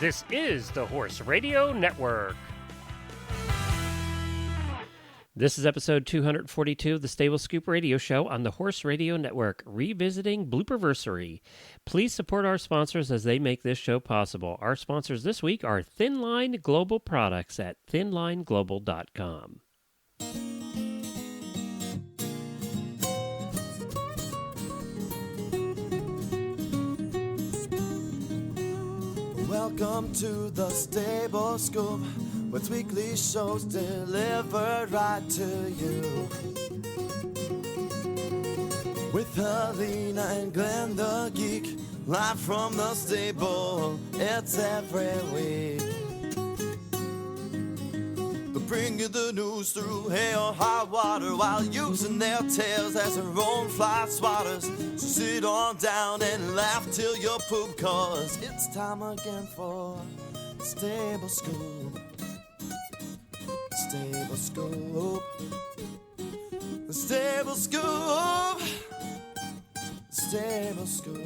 This is the Horse Radio Network. This is episode 242 of the Stable Scoop Radio Show on the Horse Radio Network, revisiting Blooperversary. Please support our sponsors as they make this show possible. Our sponsors this week are Thinline Global Products at thinlineglobal.com. Welcome to the Stable Scoop, with weekly shows delivered right to you. With Helena and Glenn the Geek, live from the stable, it's every week. They bring you the news through hail or high water, while using their tails as their own fly swatters. So sit on down and laugh till you poop, cause it's time again for Stable Scoop. Stable Scoop. The Stable Scoop. Stable Scoop.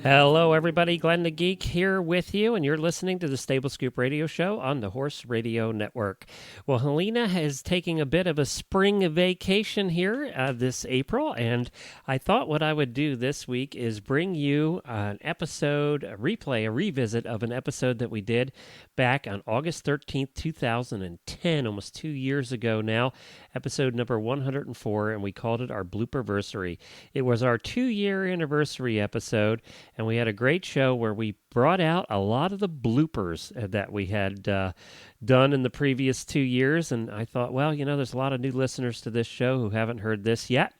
Hello, everybody. Glenn the Geek here with you, and you're listening to the Stable Scoop Radio Show on the Horse Radio Network. Well, Helena is taking a bit of a spring vacation here this April, and I thought what I would do this week is bring you an episode, a revisit of an episode that we did back on August 13th, 2010, almost 2 years ago now, episode number 104, and we called it our Blooperversary. It was our 2-year anniversary episode, and we had a great show where we brought out a lot of the bloopers that we had done in the previous 2 years. And I thought, well, you know, there's a lot of new listeners to this show who haven't heard this yet.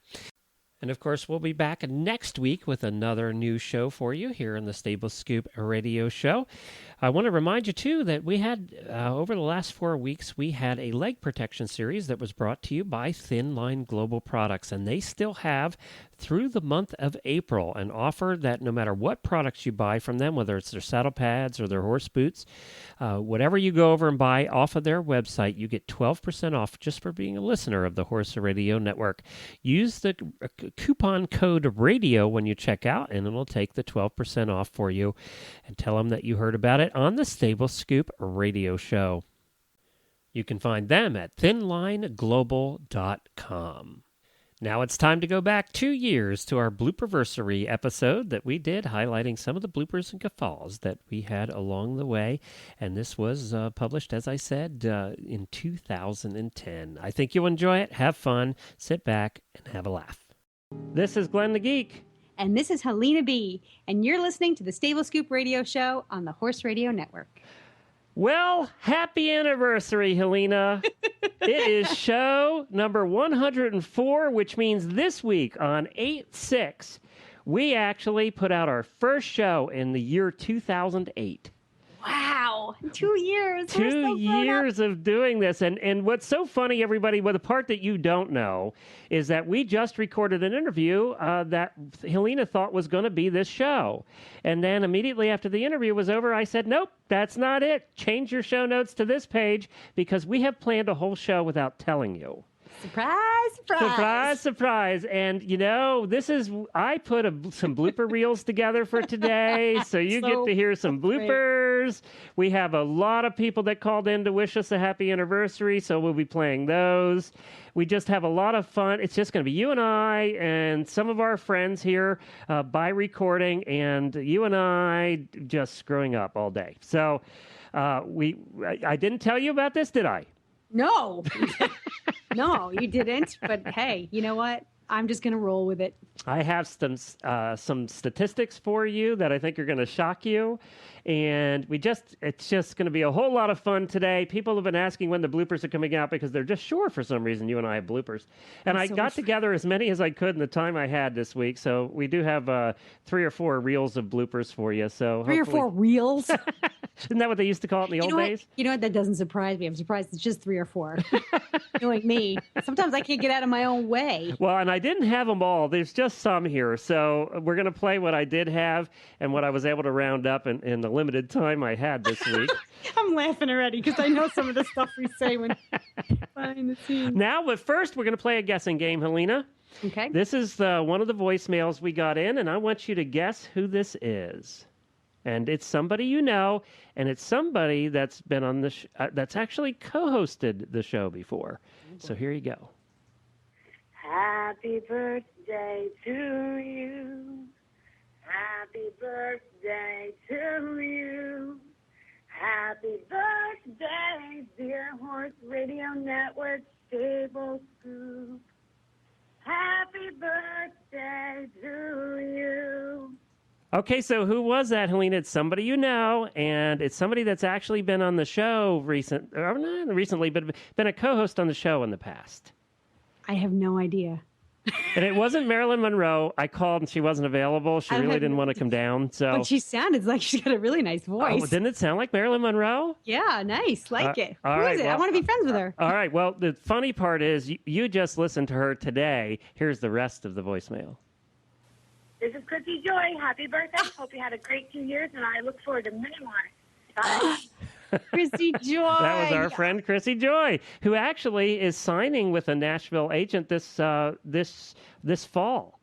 And, of course, we'll be back next week with another new show for you here on the Stable Scoop Radio Show. I want to remind you, too, that we had, over the last 4 weeks, we had a leg protection series that was brought to you by Thinline Global Products. And they still have, through the month of April, an offer that no matter what products you buy from them, whether it's their saddle pads or their horse boots, whatever you go over and buy off of their website, you get 12% off just for being a listener of the Horse Radio Network. Use the coupon code RADIO when you check out, and it'll take the 12% off for you. And tell them that you heard about it on the Stable Scoop Radio Show. You can find them at thinlineglobal.com. Now it's time to go back 2 years to our Blooperversary episode that we did, highlighting some of the bloopers and guffaws that we had along the way. And this was published, as I said, in 2010. I think you'll enjoy it, have fun, sit back, and have a laugh. This is Glenn the Geek. And this is Helena B. And you're listening to the Stable Scoop Radio Show on the Horse Radio Network. Well, happy anniversary, Helena. It is show number 104, which means this week on 8/6, we actually put out our first show in the year 2008. Wow, 2 years. 2 years of doing this. And what's so funny, everybody, well, the part that you don't know is that we just recorded an interview that Helena thought was going to be this show. And then immediately after the interview was over, I said, nope, that's not it. Change your show notes to this page because we have planned a whole show without telling you. Surprise, surprise. Surprise, surprise. And, you know, I put some blooper reels together for today, so you get to hear some bloopers. We have a lot of people that called in to wish us a happy anniversary, so we'll be playing those. We just have a lot of fun. It's just going to be you and I and some of our friends here by recording, and you and I just screwing up all day. So I didn't tell you about this, did I? No. No, you didn't. But hey, you know what? I'm just going to roll with it. I have some statistics for you that I think are going to shock you. And it's just going to be a whole lot of fun today. People have been asking when the bloopers are coming out because they're just sure for some reason you and I have bloopers. And I got together as many as I could in the time I had this week. So we do have 3 or 4 reels of bloopers for you. So 3 or 4 reels? Isn't that what they used to call it in the old days? You know what? That doesn't surprise me. I'm surprised it's just 3 or 4. Knowing me, sometimes I can't get out of my own way. Well, and I didn't have them all. There's just some here. So we're going to play what I did have and what I was able to round up in the limited time I had this week. I'm laughing already because I know some of the stuff we say when behind the scenes. Now, but first, we're going to play a guessing game, Helena. Okay. This is one of the voicemails we got in, and I want you to guess who this is. And it's somebody you know, and it's somebody that's been on the that's actually co-hosted the show before. So here you go. Happy birthday to you. Happy birthday to you. Happy birthday, dear Horse Radio Network Stable Scoop. Happy birthday to you. Okay, so who was that, Helena? It's somebody you know, and it's somebody that's actually been on the show not recently, but been a co-host on the show in the past. I have no idea. And it wasn't Marilyn Monroe. I called and she wasn't available. She really didn't want to come down. So, But she sounded like she's got a really nice voice. Oh, didn't it sound like Marilyn Monroe? Yeah, nice. Like it. all Who right, is it? well, I want to be friends with her. All right. Well, the funny part is you just listened to her today. Here's the rest of the voicemail. This is Chrissy Joy. Happy birthday. Hope you had a great 2 years, and I look forward to many more. Bye. Chrissy Joy. That was our friend Chrissy Joy, who actually is signing with a Nashville agent this fall.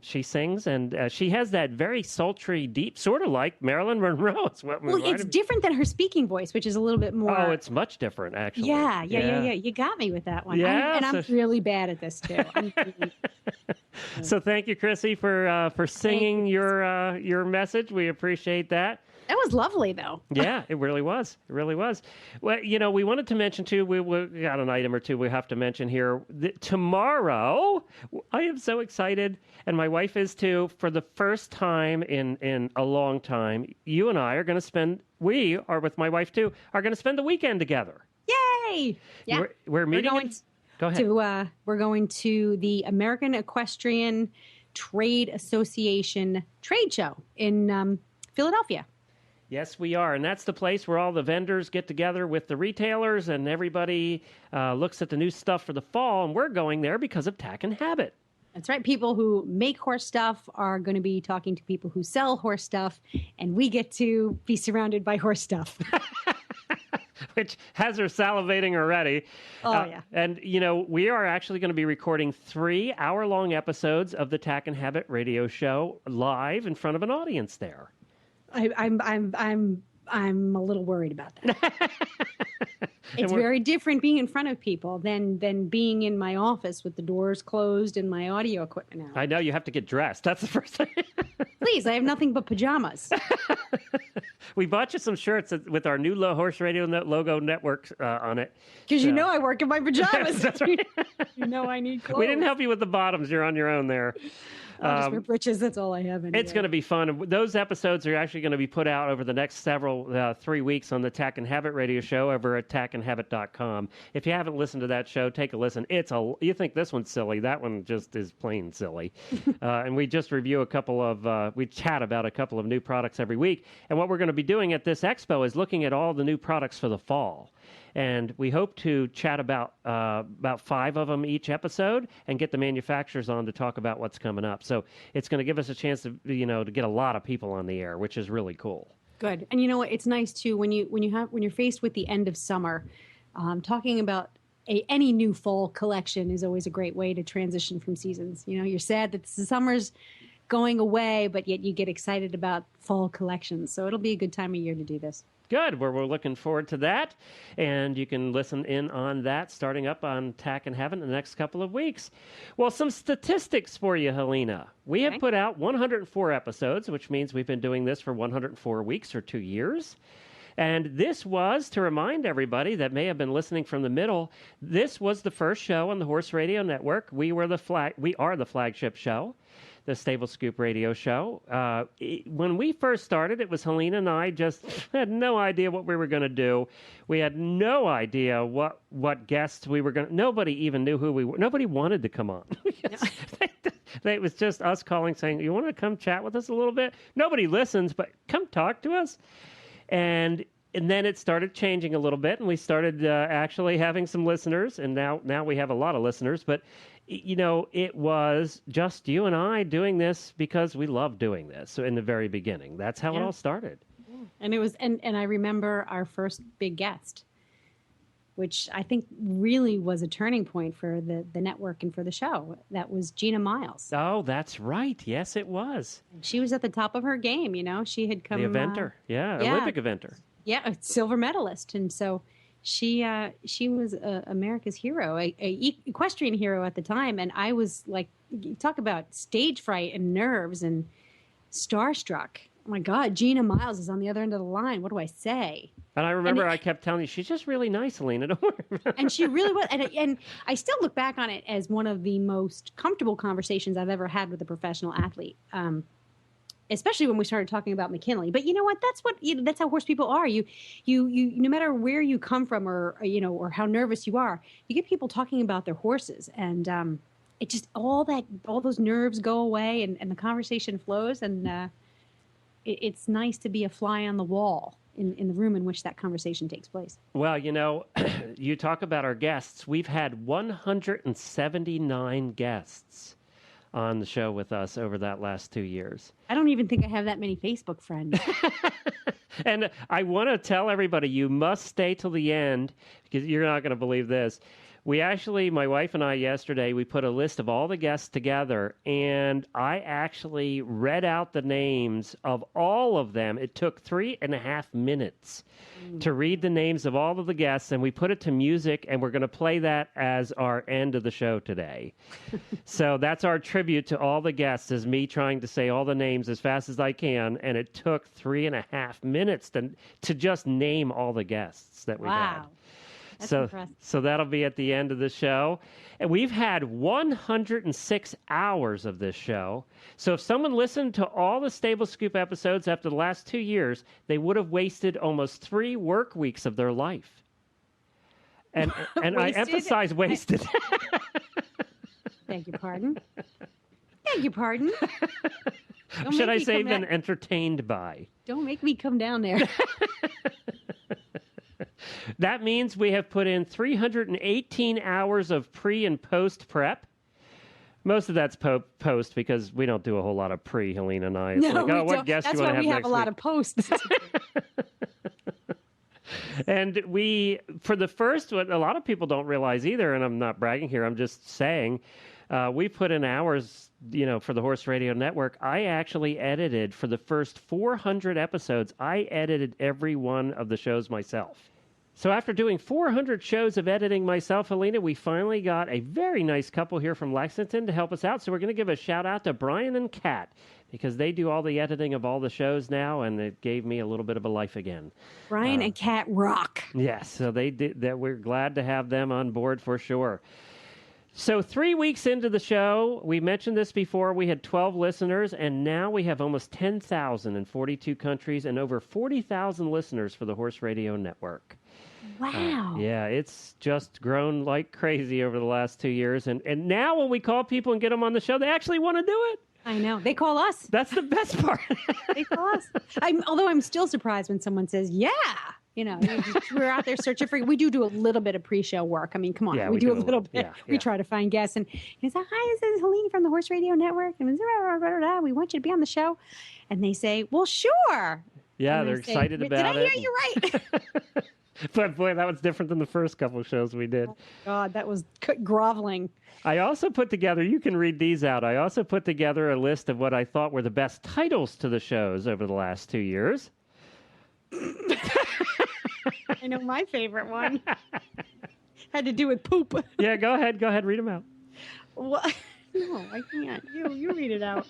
She sings, and she has that very sultry, deep, sort of like Marilyn Monroe. It's different than her speaking voice, which is a little bit more. Oh, it's much different, actually. Yeah. You got me with that one. Yeah, I'm really bad at this too. So thank you, Chrissy, for singing your message. We appreciate that. That was lovely, though. Yeah, it really was. It really was. Well, we wanted to mention, too, we got an item or two we have to mention here. Tomorrow, I am so excited, and my wife is, too, for the first time in a long time, you and I are going to we are with my wife, too, are going to spend the weekend together. Yay! Yeah. We're meeting. Go ahead. We're going to the American Equestrian Trade Association trade show in Philadelphia. Yes, we are. And that's the place where all the vendors get together with the retailers and everybody looks at the new stuff for the fall. And we're going there because of Tack and Habit. That's right. People who make horse stuff are going to be talking to people who sell horse stuff. And we get to be surrounded by horse stuff. Which has her salivating already. Oh, yeah. And, we are actually going to be recording 3 hour-long episodes of the Tack and Habit radio show live in front of an audience there. I'm a little worried about that. It's very different being in front of people than being in my office with the doors closed and my audio equipment out. I know you have to get dressed. That's the first thing. Please, I have nothing but pajamas. We bought you some shirts with our new Horse Radio logo network on it. Because I work in my pajamas. That's right. I need clothes. We didn't help you with the bottoms. You're on your own there. I'll just wear breeches. That's all I have. Anyway. It's going to be fun. Those episodes are actually going to be put out over the next 3 weeks on the Tack and Habit radio show over at tackandhabit.com. If you haven't listened to that show, take a listen. You think this one's silly. That one just is plain silly. And we just review we chat about a couple of new products every week. And what we're going to be doing at this expo is looking at all the new products for the fall. And we hope to chat about 5 of them each episode and get the manufacturers on to talk about what's coming up. So it's going to give us a chance to get a lot of people on the air, which is really cool. Good. And you know what? It's nice too when you're faced with the end of summer, talking about any new fall collection is always a great way to transition from seasons. You're sad that the summer's going away, but yet you get excited about fall collections. So it'll be a good time of year to do this. Good. We're looking forward to that. And you can listen in on that starting up on Tack and Habit in the next couple of weeks. Well, some statistics for you, Helena. We have put out 104 episodes, which means we've been doing this for 104 weeks or 2 years. And this was, to remind everybody that may have been listening from the middle, this was the first show on the Horse Radio Network. We are the flagship show. The Stable Scoop radio show. When we first started, it was Helena and I just had no idea what we were going to do. We had no idea what guests we were going to... Nobody even knew who we were. Nobody wanted to come on. It was just us calling saying, you want to come chat with us a little bit? Nobody listens, but come talk to us. And then it started changing a little bit, and we started actually having some listeners, and now we have a lot of listeners, but it was just you and I doing this because we love doing this. So in the very beginning, that's how it all started. And it was, and I remember our first big guest. which I think really was a turning point for the network and for the show. That was Gina Miles. Oh, that's right. Yes, it was. She was at the top of her game, She had come... The eventer. Olympic eventer. Yeah, a silver medalist. And so she was America's hero, a equestrian hero at the time. And I was like, talk about stage fright and nerves and starstruck. Oh my God, Gina Miles is on the other end of the line. What do I say? And I remember I kept telling you, she's just really nice, Helena. Don't worry about And she really was. And I still look back on it as one of the most comfortable conversations I've ever had with a professional athlete, especially when we started talking about McKinley. But you know what? That's how horse people are. You no matter where you come from or how nervous you are, you get people talking about their horses. And it just, all those nerves go away and the conversation flows. And it's nice to be a fly on the wall in the room in which that conversation takes place. Well, you talk about our guests. We've had 179 guests on the show with us over that last 2 years. I don't even think I have that many Facebook friends. And I want to tell everybody, you must stay till the end because you're not going to believe this. We actually, my wife and I yesterday, we put a list of all the guests together, and I actually read out the names of all of them. It took 3.5 minutes to read the names of all of the guests, and we put it to music, and we're going to play that as our end of the show today. So that's our tribute to all the guests, is me trying to say all the names as fast as I can, and it took 3.5 minutes to just name all the guests that we had. That's impressive. So that'll be at the end of the show. And we've had 106 hours of this show. So if someone listened to all the Stable Scoop episodes after the last 2 years, they would have wasted almost 3 work weeks of their life. And I emphasize wasted. Beg your pardon? Beg your pardon? Should I say been entertained by? Don't make me come down there. That means we have put in 318 hours of pre and post prep. Most of that's post because we don't do a whole lot of pre, Helena and I. It's no, like, what guest do you want to have next week? That's why we have a lot of posts. And for the first one, a lot of people don't realize either, and I'm not bragging here, I'm just saying, we put in hours, for the Horse Radio Network. I actually edited for the first 400 episodes. I edited every one of the shows myself. So after doing 400 shows of editing myself, Helena, we finally got a very nice couple here from Lexington to help us out. So we're going to give a shout out to Brian and Kat because they do all the editing of all the shows now, and it gave me a little bit of a life again. Brian and Kat rock. Yes, so they did that. We're glad to have them on board for sure. So 3 weeks into the show, we mentioned this before, we had 12 listeners, and now we have almost 10,000 in 42 countries and over 40,000 listeners for the Horse Radio Network. Wow. Yeah, it's just grown like crazy over the last 2 years. And now when we call people and get them on the show, they actually want to do it. I know. They call us. That's the best part. They call us. Although I'm still surprised when someone says, yeah. We're out there searching for. We do a little bit of pre-show work. I mean, come on, yeah, we do a little bit. Yeah, we try to find guests, and he said, "Hi, this is Helene from the Horse Radio Network, and we want you to be on the show." And they say, "Well, sure." Yeah, they're excited about it. Did I hear you right? But boy, that was different than the first couple of shows we did. Oh, God, that was groveling. I also put together. You can read these out. I also put together a list of what I thought were the best titles to the shows over the last 2 years. I know my favorite one had to do with poop. Yeah, go ahead, read them out. What? No, I can't. You read it out.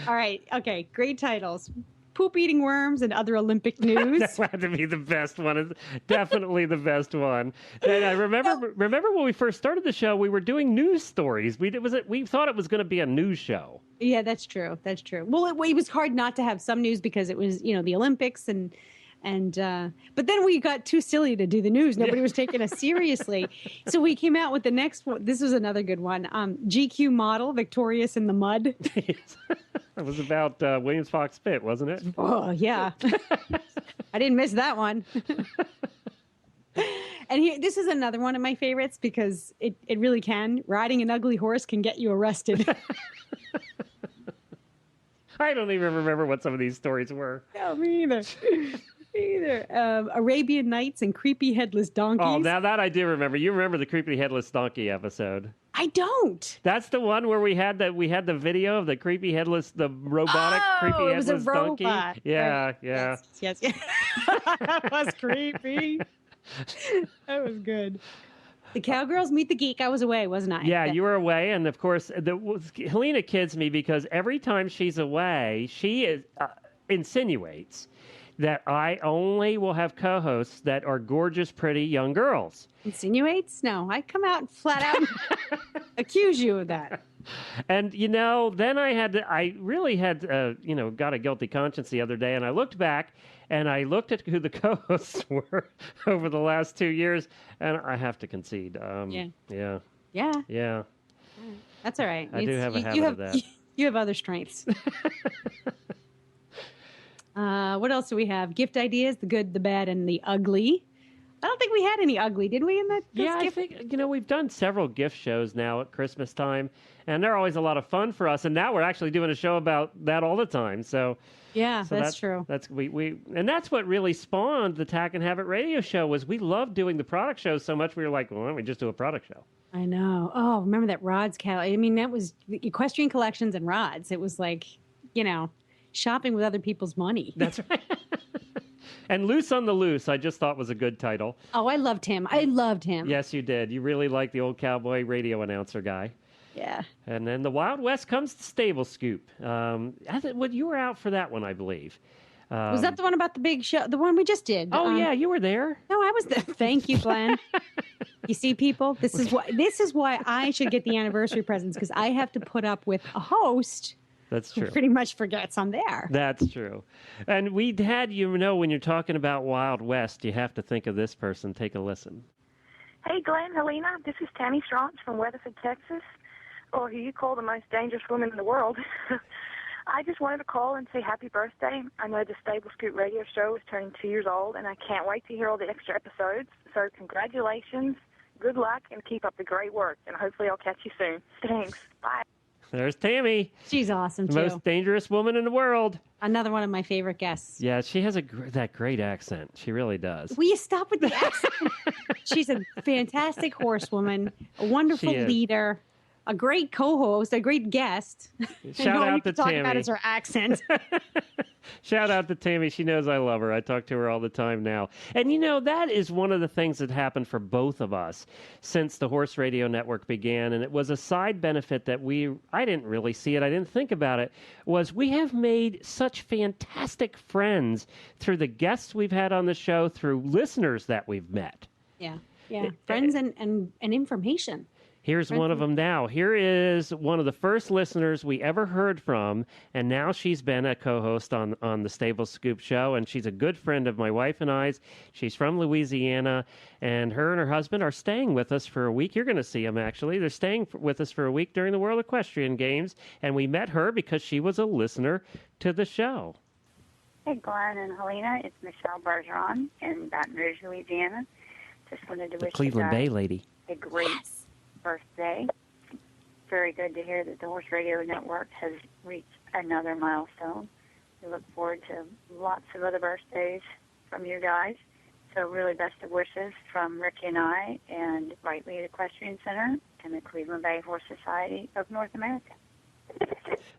All right. Okay. Great titles. Poop eating worms and other Olympic news. That had to be the best one. It's definitely the best one. And I remember when we first started the show, we were doing news stories. We thought it was going to be a news show. Yeah, that's true. That's true. Well, it was hard not to have some news because it was, the Olympics and but then we got too silly to do the news. Nobody was taking us seriously. So we came out with the next one. This was another good one. GQ model, victorious in the mud. It was about Williams Fox Pitt, wasn't it? Oh, yeah. I didn't miss that one. And this is another one of my favorites because it really can. Riding an ugly horse can get you arrested. I don't even remember what some of these stories were. No, me either. Either Arabian Nights and Creepy Headless Donkeys. Oh, now that I do remember. You remember the Creepy Headless Donkey episode? I don't. That's the one where we had the video of the creepy headless, the robotic creepy it was a headless donkey. robot. Yeah, Right. yeah. Yes. That was creepy. That was good. The Cowgirls Meet the Geek. I was away, wasn't I? Yeah, you were away, and of course, Helena kids me because every time she's away, she insinuates that I only will have co-hosts that are gorgeous, pretty young girls. Insinuates? No, I come out flat out and accuse you of that. And, then I really had, got a guilty conscience the other day, and I looked back, and I looked at who the co-hosts were over the last 2 years, and I have to concede. Yeah. That's all right. I do have a habit of that. You have other strengths. What else do we have? Gift ideas, the good, the bad, and the ugly. I don't think we had any ugly, did we? I think, we've done several gift shows now at Christmas time, and they're always a lot of fun for us. And now we're actually doing a show about that all the time. So that's true. And that's what really spawned the Tack and Have It radio show was we loved doing the product shows so much. We were like, well, why don't we just do a product show? I know. Oh, remember that rods I mean, that was equestrian collections and rods. It was like, shopping with other people's money. That's right. And Loose on the Loose, I just thought was a good title. Oh, I loved him. Yes, you did. You really liked the old cowboy radio announcer guy. Yeah. And then the Wild West comes to Stable Scoop. You were out for that one, I believe. Was that the one about the big show? The one we just did? Oh, yeah, you were there. No, I was there. Thank you, Glenn. You see, people, this is why I should get the anniversary presents, because I have to put up with a host. That's true. Who pretty much forgets I'm there. That's true. And we had, when you're talking about Wild West, you have to think of this person. Take a listen. Hey, Glenn, Helena, this is Tammy Strauch from Weatherford, Texas, or who you call the most dangerous woman in the world. I just wanted to call and say happy birthday. I know the Stable Scoop radio show is turning 2 years old, and I can't wait to hear all the extra episodes. So congratulations, good luck, and keep up the great work. And hopefully I'll catch you soon. Thanks. Bye. There's Tammy. She's awesome, too. The most dangerous woman in the world. Another one of my favorite guests. Yeah, she has that great accent. She really does. Will you stop with the accent? She's a fantastic horsewoman, a wonderful leader, a great co-host, a great guest. Shout out to Tammy. Talk about is her accent. Shout out to Tammy. She knows I love her. I talk to her all the time now. And, that is one of the things that happened for both of us since the Horse Radio Network began. And it was a side benefit that I didn't really see it. I didn't think about it, was we have made such fantastic friends through the guests we've had on the show, through listeners that we've met. Yeah. Friends and information. Here's one of them now. Here is one of the first listeners we ever heard from, and now she's been a co-host on the Stable Scoop show, and she's a good friend of my wife and I's. She's from Louisiana, and her husband are staying with us for a week. You're going to see them, actually. They're staying with us for a week during the World Equestrian Games, and we met her because she was a listener to the show. Hey, Glenn and Helena. It's Michelle Bergeron in Baton Rouge, Louisiana. Just wanted to wish Cleveland Bay lady. A great birthday. Very good to hear that the Horse Radio Network has reached another milestone. We look forward to lots of other birthdays from you guys. So really best of wishes from Ricky and I and Right Lead Equestrian Center and the Cleveland Bay Horse Society of North America.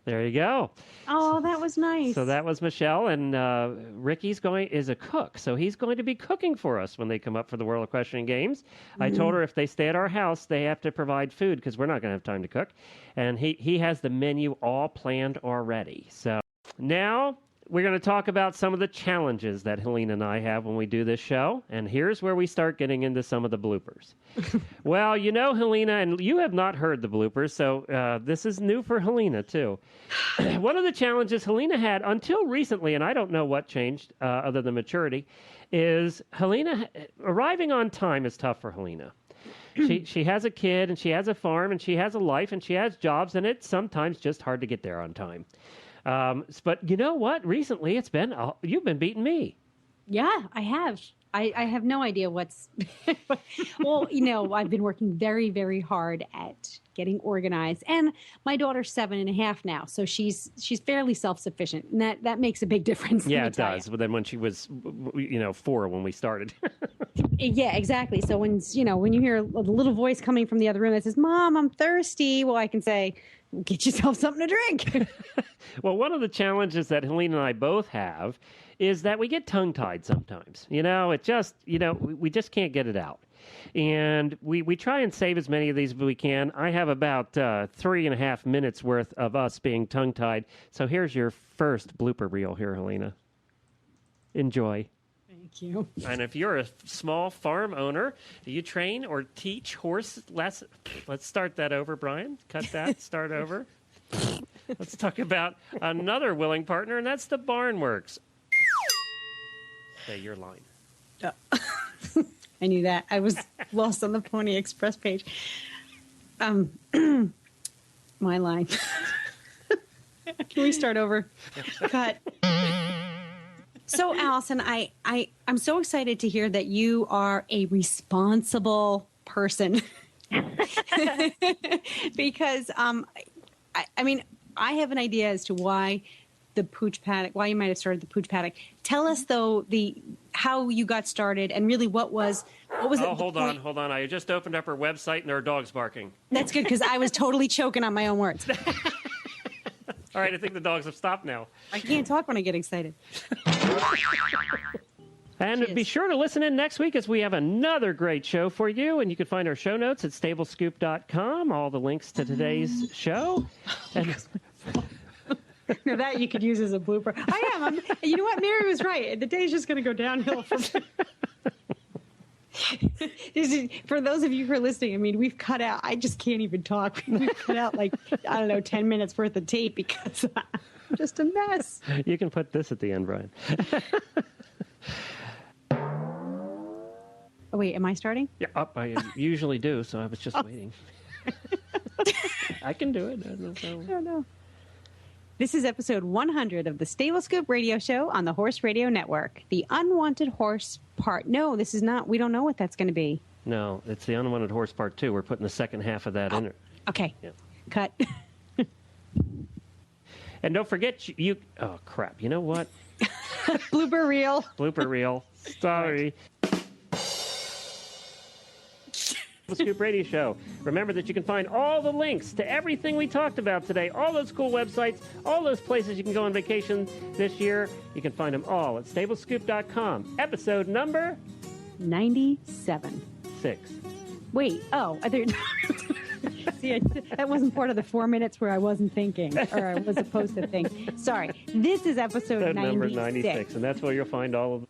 There you go. Oh, that was nice. So that was Michelle, and Ricky's is a cook, so he's going to be cooking for us when they come up for the World Equestrian Games. I told her if they stay at our house, they have to provide food because we're not going to have time to cook. And he has the menu all planned already. So now we're going to talk about some of the challenges that Helena and I have when we do this show, and here's where we start getting into some of the bloopers. Well, Helena, and you have not heard the bloopers, so this is new for Helena, too. One of the challenges Helena had until recently, and I don't know what changed other than maturity, is Helena arriving on time is tough for Helena. She has a kid, and she has a farm, and she has a life, and she has jobs, and it's sometimes just hard to get there on time. But you know what? Recently, you've been beating me. Yeah, I have. I have no idea what's. Well, I've been working very, very hard at getting organized. And my daughter's 7.5 now, so she's fairly self-sufficient, and that makes a big difference. Yeah, it does. But then when she was, 4 when we started. Yeah, exactly. So when you hear a little voice coming from the other room that says, "Mom, I'm thirsty," well, I can say, "Get yourself something to drink." Well, one of the challenges that Helene and I both have is that we get tongue-tied sometimes. It just, we just can't get it out. And we try and save as many of these as we can. I have about 3.5 minutes worth of us being tongue-tied. So here's your first blooper reel here, Helena. Enjoy. Thank you. And if you're a small farm owner, do you train or teach horse lessons? Let's start that over, Brian. Cut that. Start over. Let's talk about another willing partner, and that's the Barn Works. Okay, your line. I knew that. I was lost on the Pony Express page. My line. Can we start over? Cut. So, Allison, I'm so excited to hear that you are a responsible person. Because, I have an idea as to why the pooch paddock, why you might have started the pooch paddock. Tell us, though, how you got started and really what was it? Oh, hold on. I just opened up her website and there are dogs barking. That's good, because I was totally choking on my own words. All right, I think the dogs have stopped now. I can't talk when I get excited. And be sure to listen in next week as we have another great show for you. And you can find our show notes at stablescoop.com, all the links to today's show. And Now that you could use as a blooper. You know what? Mary was right. The day's just going to go downhill from For those of you who are listening, we've cut out, I just can't even talk. We've cut out 10 minutes worth of tape because I'm just a mess. You can put this at the end, Brian. Oh, wait, am I starting? Yeah, I usually do, so I was just waiting. I can do it. No problem. I don't know. This is episode 100 of the Stable Scoop radio show on the Horse Radio Network. The Unwanted Horse part. No, this is not. We don't know what that's going to be. No, it's the Unwanted Horse part 2. We're putting the second half of that in there. Okay. Yeah. Cut. And don't forget, oh, crap. You know what? Blooper reel. Blooper reel. Sorry. Scoop Radio Show. Remember that you can find all the links to everything we talked about today, all those cool websites, all those places you can go on vacation this year. You can find them all at stablescoop.com. Episode number 97. 6. Wait. Oh, I thought See, that wasn't part of the 4 minutes where I wasn't thinking, or I was supposed to think. Sorry. This is episode 96. Number 96, and that's where you'll find all of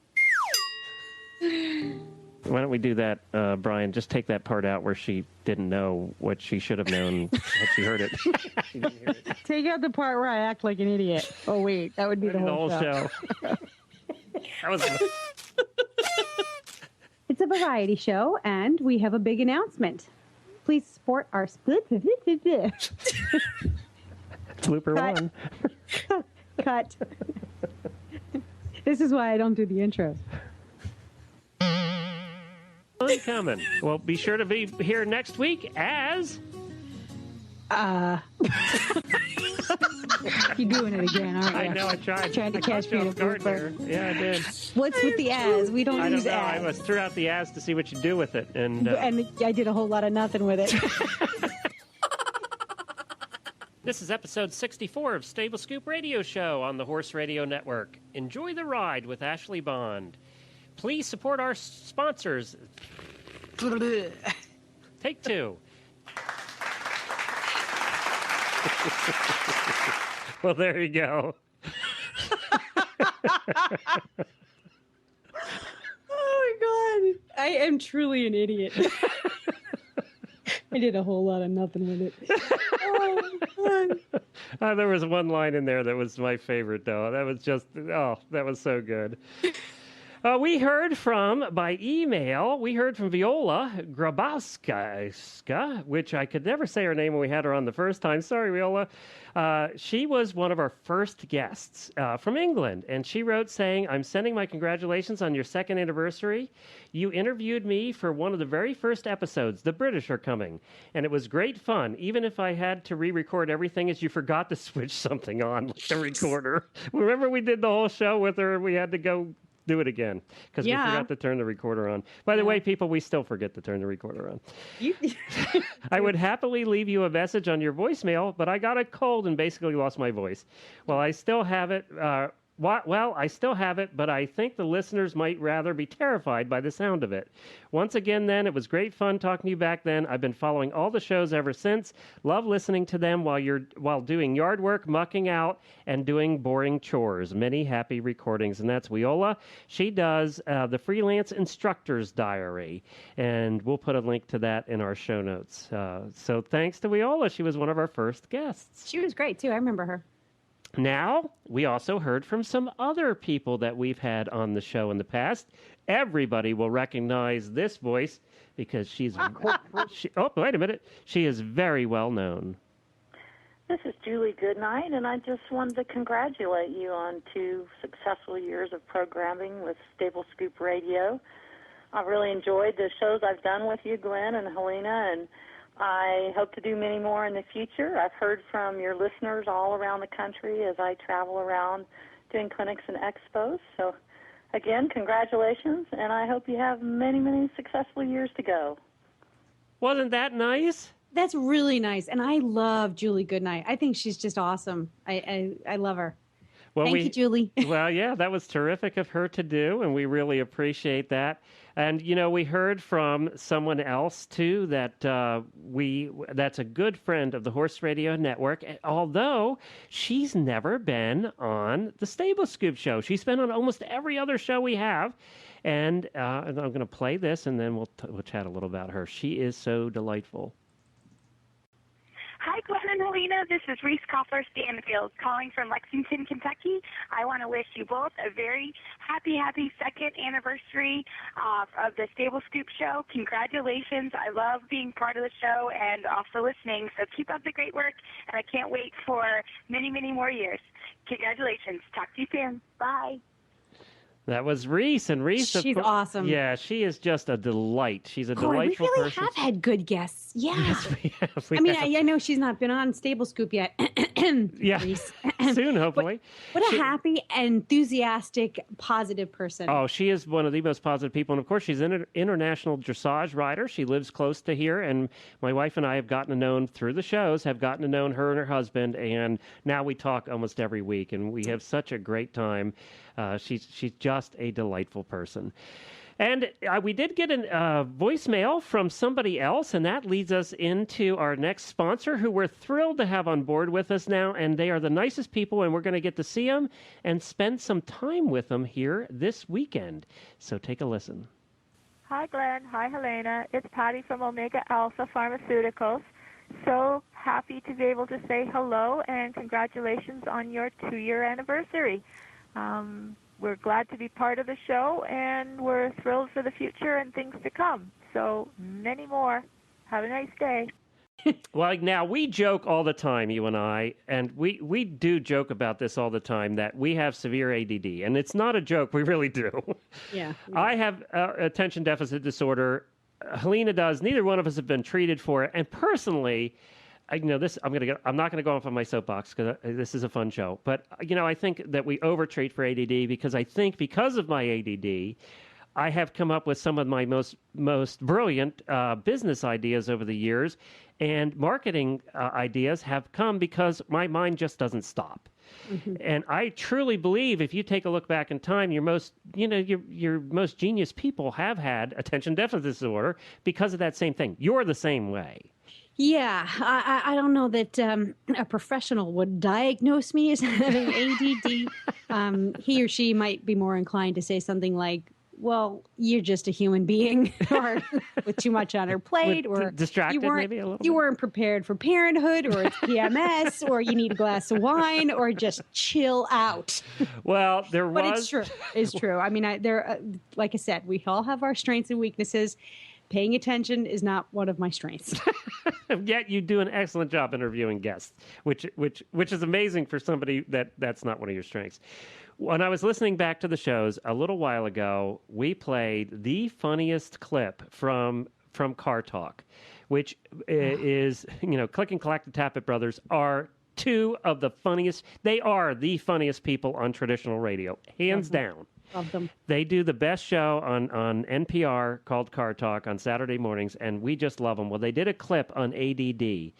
Why don't we do that, Brian? Just take that part out where she didn't know what she should have known had she heard it. She didn't hear it. Take out the part where I act like an idiot. Oh, wait. That would be the whole show. That was It's a variety show, and we have a big announcement. Please support our split. Blooper 1. Cut. This is why I don't do the intros. Coming. Well, be sure to be here next week as... You're doing it again, aren't you? I know, I tried. Trying to catch me in a blooper. Yeah, I did. What's with the as? We don't use as. I was threw out the as to see what you do with it. And I did a whole lot of nothing with it. This is episode 64 of Stable Scoop Radio Show on the Horse Radio Network. Enjoy the ride with Ashley Bond. Please support our sponsors. Take 2. Well, there you go. Oh, my God. I am truly an idiot. I did a whole lot of nothing with it. Oh, God. There was one line in there that was my favorite, though. That was just, that was so good. We heard by email, Viola Grabowska, which I could never say her name when we had her on the first time. Sorry, Viola. She was one of our first guests from England, and she wrote saying, I'm sending my congratulations on your second anniversary. You interviewed me for one of the very first episodes, The British Are Coming, and it was great fun, even if I had to re-record everything as you forgot to switch something on, like the recorder. Remember we did the whole show with her, and we had to go do it again because we forgot to turn the recorder on. By the way, people, we still forget to turn the recorder on. I would happily leave you a message on your voicemail, but I got a cold and basically lost my voice. Well, I still have it. I still have it, but I think the listeners might rather be terrified by the sound of it. Once again, then, it was great fun talking to you back then. I've been following all the shows ever since. Love listening to them while doing yard work, mucking out, and doing boring chores. Many happy recordings. And that's Viola. She does the Freelance Instructor's Diary, and we'll put a link to that in our show notes. So thanks to Viola. She was one of our first guests. She was great, too. I remember her. Now, we also heard from some other people that we've had on the show in the past. Everybody will recognize this voice because she's... wait a minute. She is very well known. This is Julie Goodnight, and I just wanted to congratulate you on 2 successful years of programming with Stable Scoop Radio. I've really enjoyed the shows I've done with you, Glenn and Helena, and I hope to do many more in the future. I've heard from your listeners all around the country as I travel around doing clinics and expos. So, again, congratulations, and I hope you have many, many successful years to go. Wasn't that nice? That's really nice, and I love Julie Goodnight. I think she's just awesome. I love her. Well, Thank you, Julie. Well, yeah, that was terrific of her to do, and we really appreciate that. And, we heard from someone else, too, that's a good friend of the Horse Radio Network, although she's never been on the Stable Scoop show. She's been on almost every other show we have. And I'm going to play this, and then we'll chat a little about her. She is so delightful. Hi, Glenn and Helena. This is Reese Koffler Stanfield calling from Lexington, Kentucky. I want to wish you both a very happy second anniversary of the Stable Scoop show. Congratulations. I love being part of the show and also listening. So keep up the great work, and I can't wait for many, many more years. Congratulations. Talk to you soon. Bye. That was Reese, and Reese... She's awesome. Yeah, she is just a delight. She's a delightful person. We really have had good guests. Yeah. Yes, we have. I know she's not been on Stable Scoop yet. Yeah, soon, hopefully. What a happy, enthusiastic, positive person. Oh, she is one of the most positive people. And, of course, she's an international dressage rider. She lives close to here, and my wife and I have gotten to know, through the shows, her and her husband, and now we talk almost every week, and we have such a great time. She's just a delightful person. And we did get a voicemail from somebody else, and that leads us into our next sponsor, who we're thrilled to have on board with us now, and they are the nicest people, and we're going to get to see them and spend some time with them here this weekend. So take a listen. Hi, Glenn. Hi, Helena. It's Patty from Omega Alpha Pharmaceuticals. So happy to be able to say hello and congratulations on your 2-year anniversary. We're glad to be part of the show, and we're thrilled for the future and things to come. So many more. Have a nice day. Well, now, we joke all the time, you and I, and we do joke about this all the time, that we have severe ADD. And it's not a joke. We really do. Yeah. I have attention deficit disorder. Helena does. Neither one of us have been treated for it. And personally... I'm not going to go off on my soapbox because this is a fun show. But, I think that we overtreat for ADD because I think because of my ADD, I have come up with some of my most brilliant business ideas over the years, and marketing ideas have come because my mind just doesn't stop. Mm-hmm. And I truly believe if you take a look back in time, your most genius people have had attention deficit disorder because of that same thing. You're the same way. Yeah, I don't know that a professional would diagnose me as having ADD. He or she might be more inclined to say something like well, you're just a human being or with too much on her plate, or distracted maybe a little bit. You weren't prepared for parenthood, or it's PMS, or you need a glass of wine, or just chill out. Well, But it's true. It's true. I mean, like I said, we all have our strengths and weaknesses. Paying attention is not one of my strengths. Yet you do an excellent job interviewing guests, which is amazing for somebody that's not one of your strengths. When I was listening back to the shows a little while ago, we played the funniest clip from Car Talk, which is, Click and Clack the Tappet Brothers are two of the funniest. They are the funniest people on traditional radio, hands down. Love them. They do the best show on NPR called Car Talk on Saturday mornings, and we just love them. Well, they did a clip on ADD,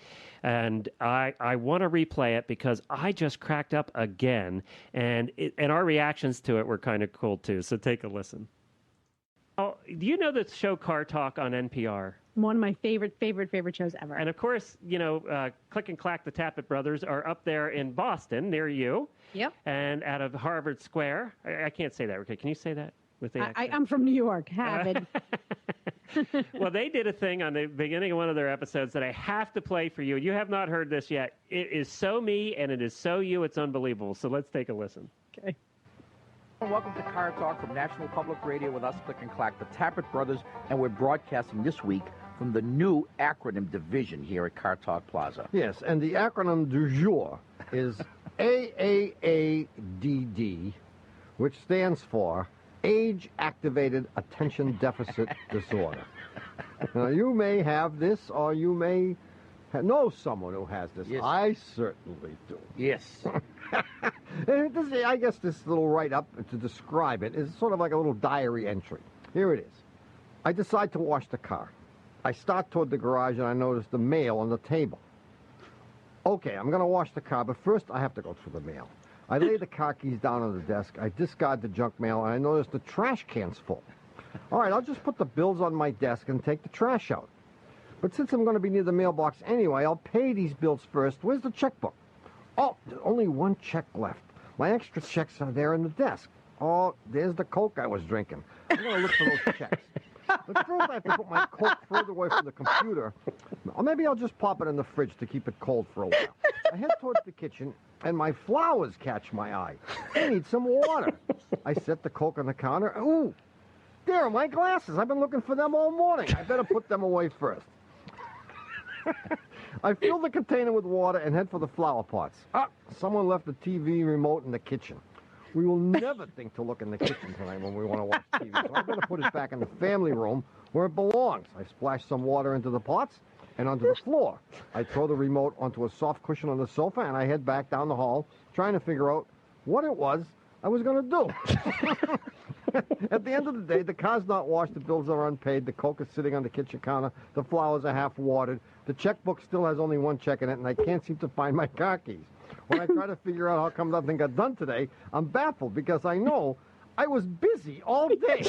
and I want to replay it because I just cracked up again, and our reactions to it were kind of cool, too. So take a listen. Oh, do you know the show Car Talk on NPR? One of my favorite shows ever. And, of course, Click and Clack the Tappet Brothers are up there in Boston, near you. Yep. And out of Harvard Square. I can't say that. Okay, can you say that with the accent? I'm from New York, Harvard. Well, they did a thing on the beginning of one of their episodes that I have to play for you. You have not heard this yet. It is so me and it is so you. It's unbelievable. So let's take a listen. Okay. Welcome to Car Talk from National Public Radio with us, Click and Clack, the Tappet Brothers, and we're broadcasting this week from the new acronym division here at Car Talk Plaza. Yes, and the acronym du jour is AAADD, which stands for Age-Activated Attention Deficit Disorder. Now, you may have this, or you may know someone who has this. Yes. I certainly do. Yes. I guess this little write-up to describe it is sort of like a little diary entry. Here it is. I decide to wash the car. I start toward the garage and I notice the mail on the table. Okay, I'm going to wash the car, but first I have to go through the mail. I lay the car keys down on the desk. I discard the junk mail, and I notice the trash can's full. All right, I'll just put the bills on my desk and take the trash out. But since I'm going to be near the mailbox anyway, I'll pay these bills first. Where's the checkbook? Oh, there's only one check left. My extra checks are there in the desk. Oh, there's the Coke I was drinking. I'm going to look for those checks. But first I have to put my Coke further away from the computer. Or maybe I'll just pop it in the fridge to keep it cold for a while. I head towards the kitchen, and my flowers catch my eye. I need some water. I set the Coke on the counter. Ooh, there are my glasses. I've been looking for them all morning. I better put them away first. I fill the container with water and head for the flower pots. Someone left the TV remote in the kitchen. We will never think to look in the kitchen tonight when we want to watch TV. So I better put it back in the family room where it belongs. I splash some water into the pots and onto the floor. I throw the remote onto a soft cushion on the sofa, and I head back down the hall trying to figure out what it was I was going to do. At the end of the day, the car's not washed, the bills are unpaid, the Coke is sitting on the kitchen counter, the flowers are half watered, the checkbook still has only one check in it, and I can't seem to find my car keys. When I try to figure out how come nothing got done today, I'm baffled because I know I was busy all day.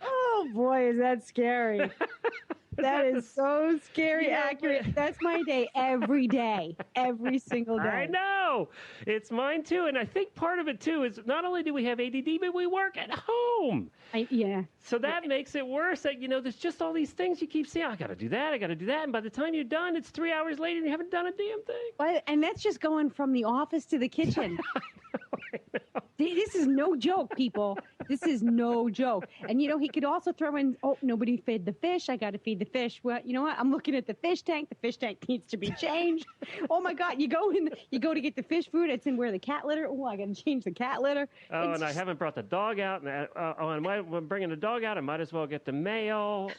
Oh, boy, is that scary. That is so scary accurate. That's my day, every single day. I know. It's mine, too. And I think part of it, too, is not only do we have ADD, but we work at home. Yeah. So that makes it worse. That, there's just all these things you keep saying, I got to do that, I got to do that. And by the time you're done, it's 3 hours later and you haven't done a damn thing. Well, and that's just going from the office to the kitchen. I know. This is no joke, people. This is no joke. And, he could also throw in, nobody fed the fish. I got to feed the fish. Well, you know what? I'm looking at the fish tank. The fish tank needs to be changed. Oh, my God. You go to get the fish food. It's in where the cat litter. Oh, I got to change the cat litter. Oh, and I haven't brought the dog out. And I'm bringing the dog out. I might as well get the mail.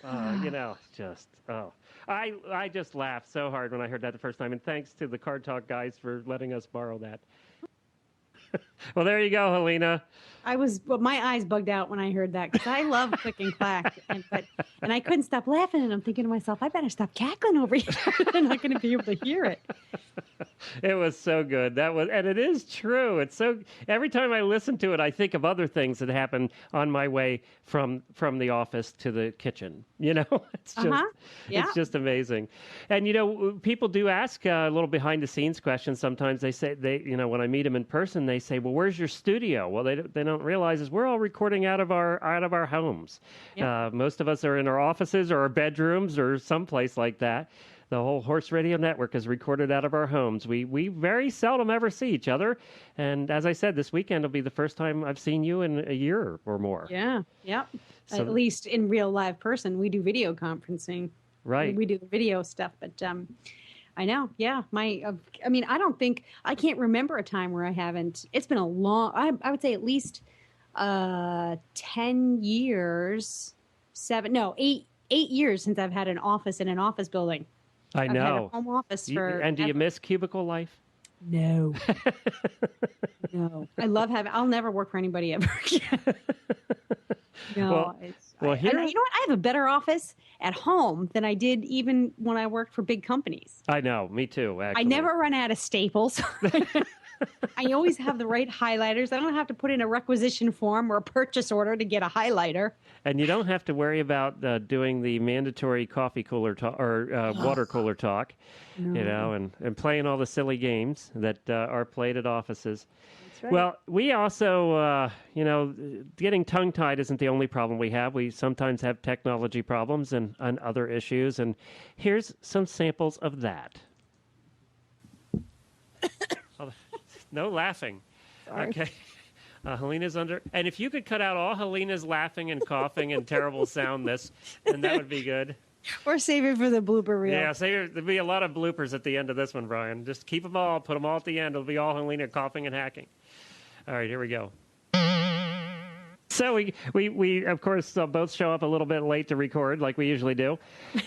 I just laughed so hard when I heard that the first time. And thanks to the Card Talk guys for letting us borrow that. Well, there you go, Helena. My eyes bugged out when I heard that because I love Click and Clack, and I couldn't stop laughing, and I'm thinking to myself, I better stop cackling over here. They're not going to be able to hear it. It was so good. And it is true. It's so. Every time I listen to it, I think of other things that happened on my way from the office to the kitchen. It's just, it's just amazing. And people do ask a little behind the scenes questions. Sometimes they say when I meet them in person, they say, "Well, where's your studio?" Well, they don't realize is we're all recording out of our homes. Yep. Most of us are in our offices or our bedrooms or someplace like that. The whole Horse Radio Network is recorded out of our homes. We very seldom ever see each other. And as I said, this weekend will be the first time I've seen you in a year or more. Yeah, yep. So, at least in real live person. We do video conferencing. Right. We do the video stuff, but I know, yeah. I can't remember a time where I haven't. It's been a long, I would say at least 10 years, 8 years since I've had an office in an office building. I know. I've had a home office for. And do you miss cubicle life? No. No. I'll never work for anybody ever again. No. I you know what? I have a better office at home than I did even when I worked for big companies. I know. Me too, actually. I never run out of staples. I always have the right highlighters. I don't have to put in a requisition form or a purchase order to get a highlighter. And you don't have to worry about doing the mandatory coffee cooler talk or water cooler talk, and playing all the silly games that are played at offices. That's right. Well, we also, getting tongue-tied isn't the only problem we have. We sometimes have technology problems and other issues. And here's some samples of that. No laughing. Sorry. Okay. Helena's under. And if you could cut out all Helena's laughing and coughing and terrible soundness, then that would be good. Or save it for the blooper reel. Yeah, there'll be a lot of bloopers at the end of this one, Brian. Just keep them all, put them all at the end. It'll be all Helena coughing and hacking. All right, here we go. So we of course both show up a little bit late to record like we usually do.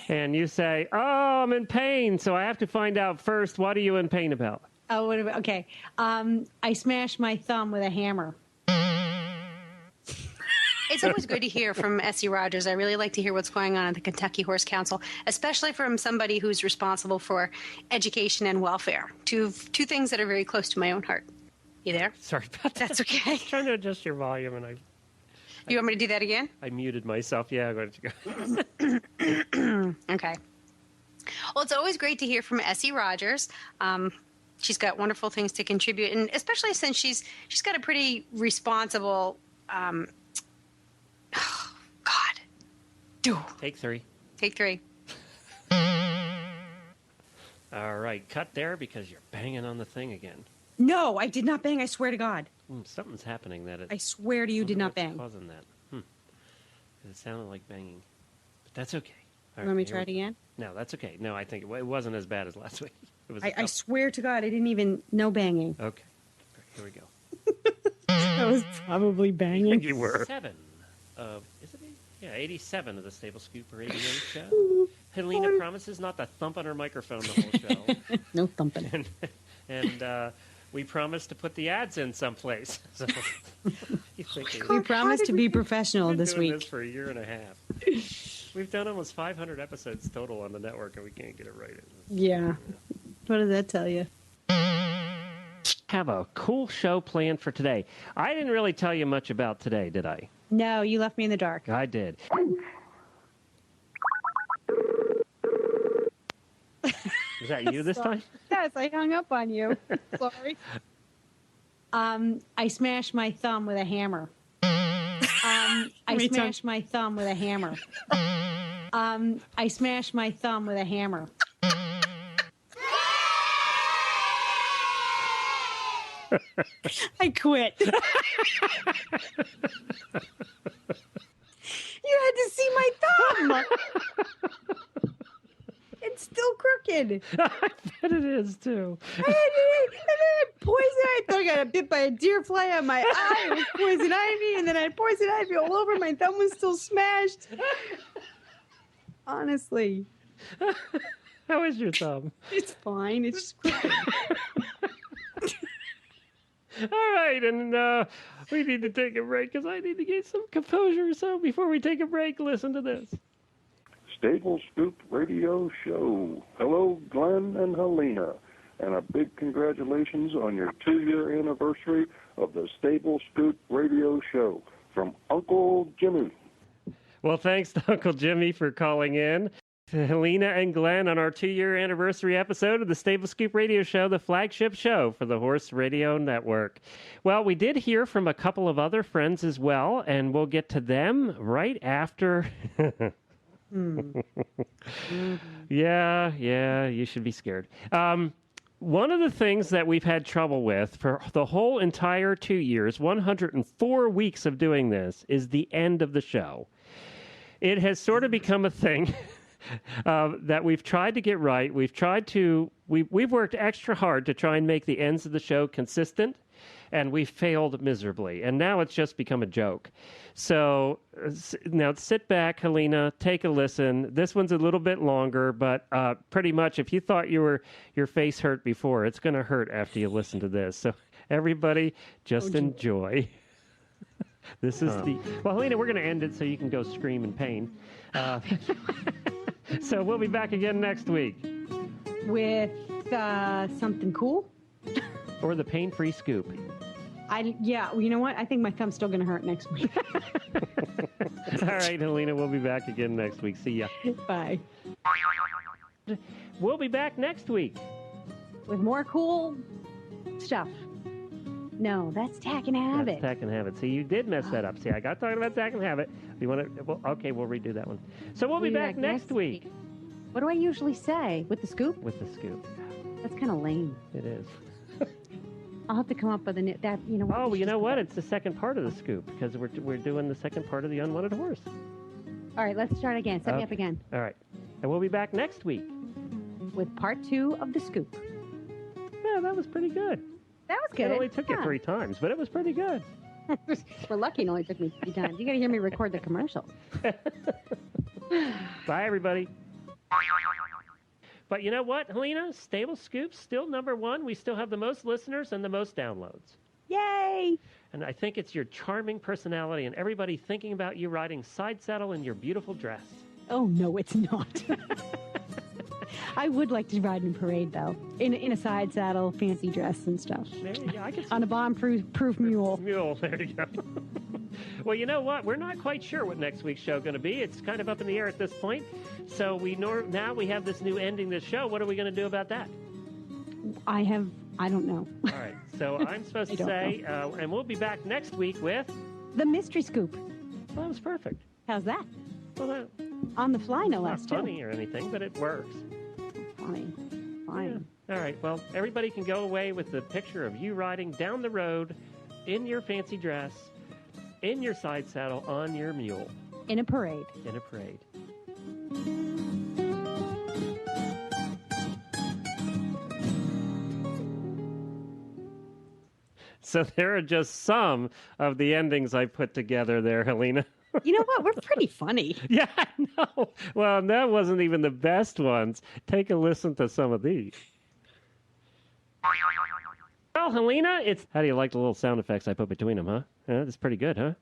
And you say, "Oh, I'm in pain, so I have to find out first, what are you in pain about?" Oh, okay. I smashed my thumb with a hammer. It's always good to hear from Essie Rogers. I really like to hear what's going on at the Kentucky Horse Council, especially from somebody who's responsible for education and welfare. Two things that are very close to my own heart. You there? Sorry about that. That's okay. I'm trying to adjust your volume, and You want me to do that again? I muted myself. Yeah, I'm going to go. Okay. Well, it's always great to hear from Essie Rogers. She's got wonderful things to contribute, and especially since she's got a pretty responsible. Take three. All right, cut there because you're banging on the thing again. No, I did not bang. I swear to God. Something's happening that I swear to you, did not bang. Causing that? It sounded like banging, but that's okay. You want me to try it again? No, that's okay. No, I think it wasn't as bad as last week. It was. I swear to God, I didn't even know banging. Okay, here we go. I was probably banging. You were. 87 of the Stable Scoop Radio Show. Helena promises not to thump on her microphone the whole show. No thumping. And we promised to put the ads in someplace. So we promised to be professional this week. This for a year and a half. We've done almost 500 episodes total on the network, and we can't get it right. Yeah. What does that tell you? Have a cool show planned for today. I didn't really tell you much about today, did I? No, you left me in the dark. I did. Is that you this time? Yes, I hung up on you. Sorry. I smashed my thumb with a hammer. I smashed my thumb with a hammer. I smashed my thumb with a hammer. I quit. You had to see my thumb. It's still crooked. I bet it is, too. And then I had poison. I thought I got bit by a deer fly on my eye. It was poison ivy. And then I had poison ivy all over. My thumb was still smashed. Honestly. How is your thumb? It's fine. It's just crooked. All right, and we need to take a break because I need to get some composure. So before we take a break, listen to this. Stable Scoop Radio Show. Hello, Glenn and Helena. and a big congratulations on your 2-year anniversary of the Stable Scoop Radio Show from Uncle Jimmy. Well, thanks to Uncle Jimmy for calling in. To Helena and Glenn on our 2-year anniversary episode of the Stable Scoop Radio Show, the flagship show for the Horse Radio Network. Well, we did hear from a couple of other friends as well, and we'll get to them right after. Yeah, you should be scared. One of the things that we've had trouble with for the whole entire 2 years, 104 weeks of doing this, is the end of the show. It has sort of become a thing that we've tried to get right. We've worked extra hard to try and make the ends of the show consistent, and we failed miserably. And now it's just become a joke. So now sit back, Helena, take a listen. This one's a little bit longer, but pretty much if you thought your face hurt before, it's going to hurt after you listen to this. So everybody, just enjoy. This is well, Helena, we're going to end it so you can go scream in pain. So we'll be back again next week. With something cool? Or the pain-free scoop. You know what? I think my thumb's still going to hurt next week. All right, Helena, we'll be back again next week. See ya. Bye. We'll be back next week. With more cool stuff. No, that's Tack and Habit. That's Tack and Habit. See, you did mess that up. See, I got talking about Tack and Habit. You want to? Well, okay, we'll redo that one. So we'll be back next week. What do I usually say? With the scoop? With the scoop. That's kind of lame. It is. I'll have to come up with a that. You know what? Oh, you know what? It's the second part of the scoop because we're doing the second part of the unwanted horse. All right, let's start again. Set me up again. All right, and we'll be back next week with part 2 of the scoop. Yeah, that was pretty good. That was good. It only took you 3 times, but it was pretty good. We're lucky it only took me 3 times. You got to hear me record the commercials. Bye, everybody. But you know what, Helena? Stable Scoop's still number 1. We still have the most listeners and the most downloads. Yay! And I think it's your charming personality and everybody thinking about you riding side saddle in your beautiful dress. Oh, no, it's not. I would like to ride in a parade, though, in a side saddle, fancy dress and stuff. Yeah, I could on a bomb-proof mule. There you go. Well, you know what? We're not quite sure what next week's show is going to be. It's kind of up in the air at this point. So now we have this new ending to the show. What are we going to do about that? I don't know. All right. So I'm supposed to say, and we'll be back next week with the Mystery Scoop. Well, that was perfect. How's that? Well, on the fly, no less. Not funny or anything, but it works. Fine. Yeah. All right. Well, everybody can go away with the picture of you riding down the road in your fancy dress, in your side saddle, on your mule. In a parade. In a parade. So there are just some of the endings I put together there, Helena. You know what? We're pretty funny. Yeah, I know. Well, that wasn't even the best ones. Take a listen to some of these. Well, Helena, how do you like the little sound effects I put between them, huh? That's pretty good, huh?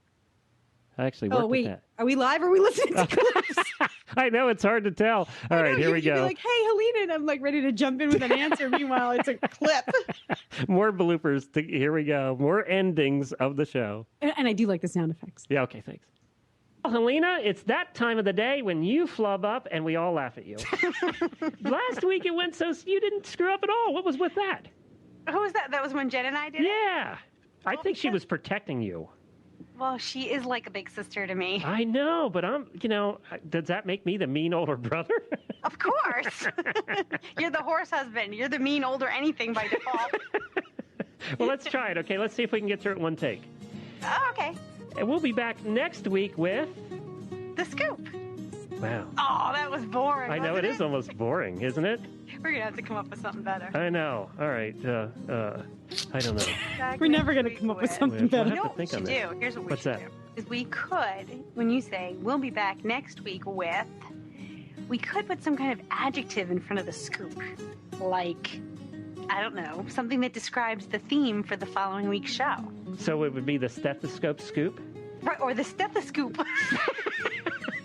I actually worked with that. Are we live or are we listening to clips? I know, it's hard to tell. All right, here we go. You'd be like, hey, Helena, and I'm like ready to jump in with an answer. Meanwhile, it's a clip. More bloopers. Here we go. More endings of the show. And I do like the sound effects. Yeah, okay, thanks. Well, Helena, it's that time of the day when you flub up and we all laugh at you. Last week it went so you didn't screw up at all. What was with that? Who was that? That was when Jen and I did it? Yeah. I think she was protecting you. Well, she is like a big sister to me. I know, but does that make me the mean older brother? Of course. You're the horse husband. You're the mean older anything by default. Well, let's try it, okay? Let's see if we can get through it in one take. Oh, okay. And we'll be back next week with... The Scoop. Wow. Oh, that was boring. I know, it is almost boring, isn't it? We're going to have to come up with something better. I know. All right. I don't know. We're never going to come up with something better. You know what we should do? Here's what we should do. Is we could, when you say, we'll be back next week with, we could put some kind of adjective in front of the scoop. Like, I don't know, something that describes the theme for the following week's show. So it would be the stethoscope scoop? Right, or the stethoscope.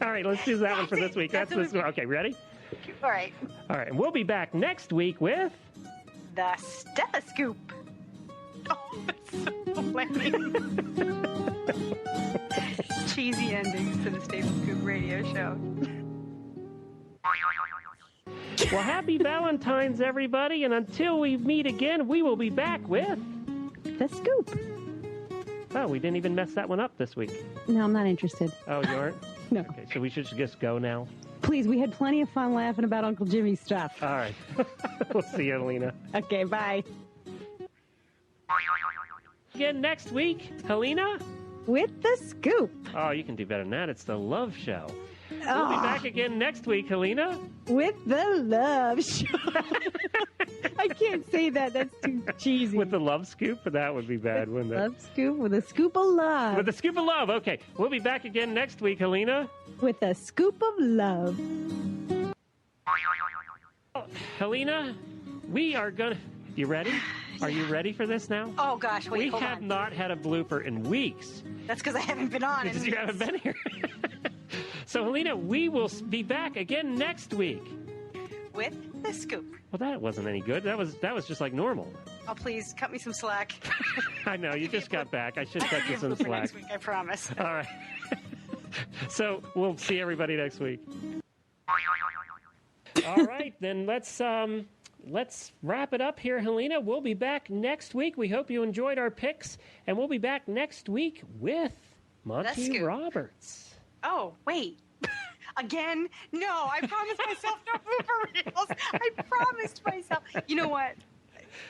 All right, let's do that one for this week. That's this one. Okay, ready? All right. All right, and we'll be back next week with... the stethoscope. Oh, that's so lame. Cheesy endings to the Stable Scoop radio show. Well, happy Valentine's, everybody, and until we meet again, we will be back with... The Scoop. Oh, we didn't even mess that one up this week. No, I'm not interested. Oh, you aren't? No. Okay, so we should just go now? Please, we had plenty of fun laughing about Uncle Jimmy's stuff. All right. We'll see you, Helena. Okay, bye. Again next week, Helena? With the Scoop. Oh, you can do better than that. It's the Love Show. We'll Oh. be back again next week, Helena. With the Love Show. I can't say that. That's too cheesy. With the Love Scoop? That would be bad, wouldn't it? Love Scoop with a scoop of love. With a scoop of love. Okay. We'll be back again next week, Helena. With a scoop of love. Helena, we are going to... You ready? Are you ready for this now? Oh, gosh, wait, We hold have on. not had a blooper in weeks. That's because I haven't been on. Because you haven't been here. So, Helena, we will be back again next week. With the Scoop. Well, that wasn't any good. That was just like normal. Oh, please, cut me some slack. I know, you just got back. I should I'll cut you give some Blooper slack. next week, I promise. All right. So, we'll see everybody next week. All right, then let's wrap it up here, Helena. We'll be back next week. We hope you enjoyed our picks, and we'll be back next week with Monty Scoop. Roberts. Oh, wait. Again? No, I promised myself no blooper reels. I promised myself. You know what?